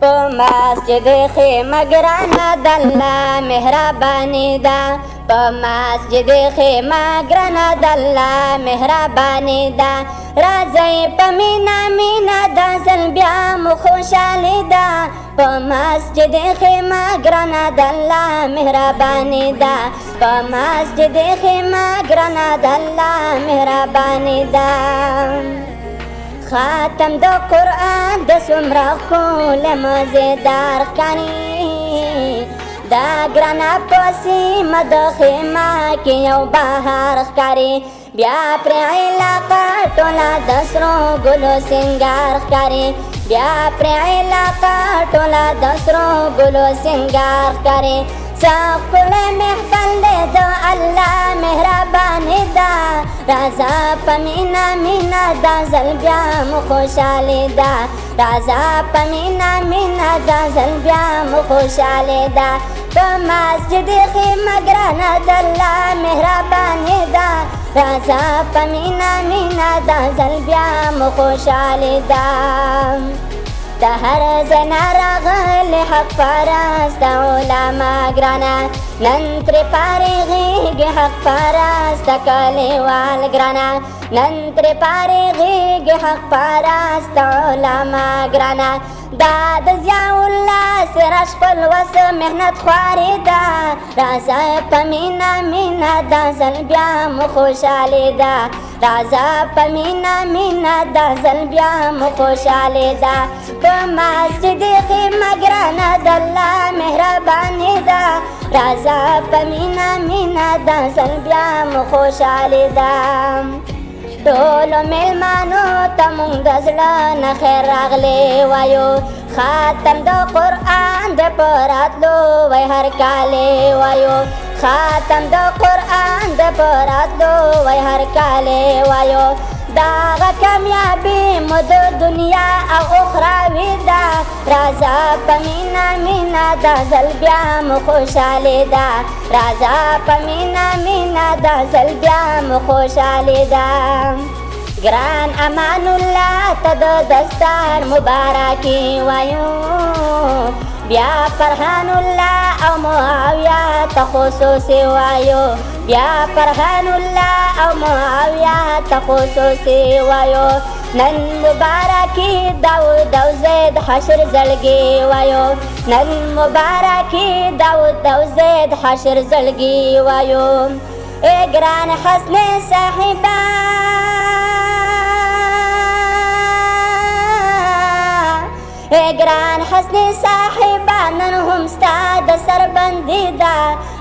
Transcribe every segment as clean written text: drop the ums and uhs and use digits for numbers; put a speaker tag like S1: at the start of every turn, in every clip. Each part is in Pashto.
S1: په مسجد خیمه ګرانه د الله مهرباني ده په مسجد خیمه ګرانه د الله مهرباني ده راځئ په مینا مینا دا ځل بیا مو خوشحالي ده په مسجد خیمه ګرانه د الله مهرباني ده په مسجد خیمه ګرانه د الله مهرباني ده خاتم د قرآن د څومره ښکلی مزېدار ښکاري دا ګرانه په سیمه د خیمه کې یو بهار ښکاري بیا پرې علاقه ټوله د سرو ګلو سینګار ښکاري بیا پرې علاقه ټوله د سرو ګلو سینګار ښکاري څه ښکلی محفل دی د الله مهرباني ده راځه په مینا مینا دا ځل بیا مو خوشحالي ده راځه په مینا مینا دا ځل بیا مو خوشحالي ده په مسجد خیمه ګرانه د الله مهرباني ده راځه په مینا مینا دا ځل بیا مو خوشحالي ده د هر ځای نه راغلي حق پرست علما ګرانه نن ترې فارغېږي حق پرست کلیوال ګرانه نن ترې فارغېږي حق پرست علما ګرانه دا د ضیاء الله سراج خپلوس محنت خواري ده راځه په مینا مینا دا ځل بیا مو خوشحالي ده راځه په مینا مینا دا ځل بیا مو خوشحالي ده په مسجد خیمه ګرانه د الله مهرباني ده راځه په مینا مینا دا ځل بیا مو خوشحالي ده ټولو میلمانو ته مونږ د زړه نه خیر راغلی وایو خاتم د قرآن د په راتلو وی هر کالی وایو خاتم د قرآن د په راتلو وی هر کالی وایو داغه کامیابي مو د دنیا او اخروي ده راځه په مینا مینا دا ځل بیا مو خوشحالي ده راځه په مینا مینا دا ځل بیا مو خوشحالي ده ګران امان الله ته د دستار مبارکي وایو بیا فرحان الله او معاویه ته خصوصي وایو بیا فرحان الله او معاویه ته خصوصي وایو نن مبارکي داود او زید حشر زړګي وایو نن مبارکي داود او زید حشر زړګي وایو اے ګران حسن صاحبہ اے ګران حسن صاحبہ نن هم ستا د سربندي ده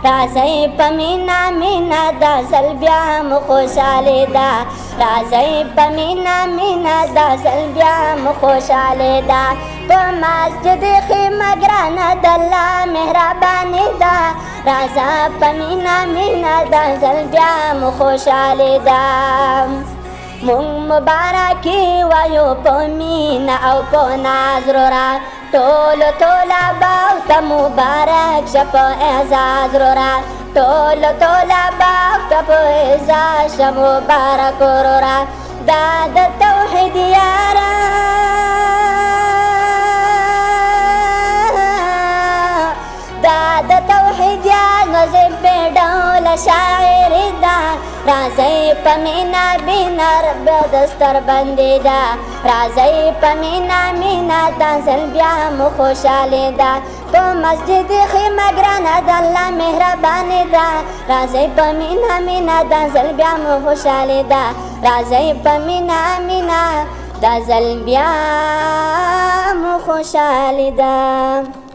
S1: راځئ په مینا مینا دا ځل بیا مو خوشحالي ده راځئ په مینا مینا دا ځل بیا مو خوشحالي ده په مسجد خیمه ګرانه د الله مهرباني ده راځه په مینا مینا دا ځل بیا مو خوشحالي ده مونږ مبارکي وایو په مینا او په ناز رورا ټولو طلبه ته مبارک شه په اعزاز رورا ټولو طلبه ته په اعزاز شه مبارک رورا دا د توحید یاره دا د توحید یار نظم په ډول شاعر ده راځئ په مینا مینا رب دستر بندي ده راځئ په مینا مینا دا ځل بیا مو خوشحالي ده په مسجد خیمه ګرانه د الله مهرباني ده راځئ په مینا مینا دا ځل بیا مو خوشحالي ده راځئ په مینا مینا دا ځل بیا مو خوشحالي ده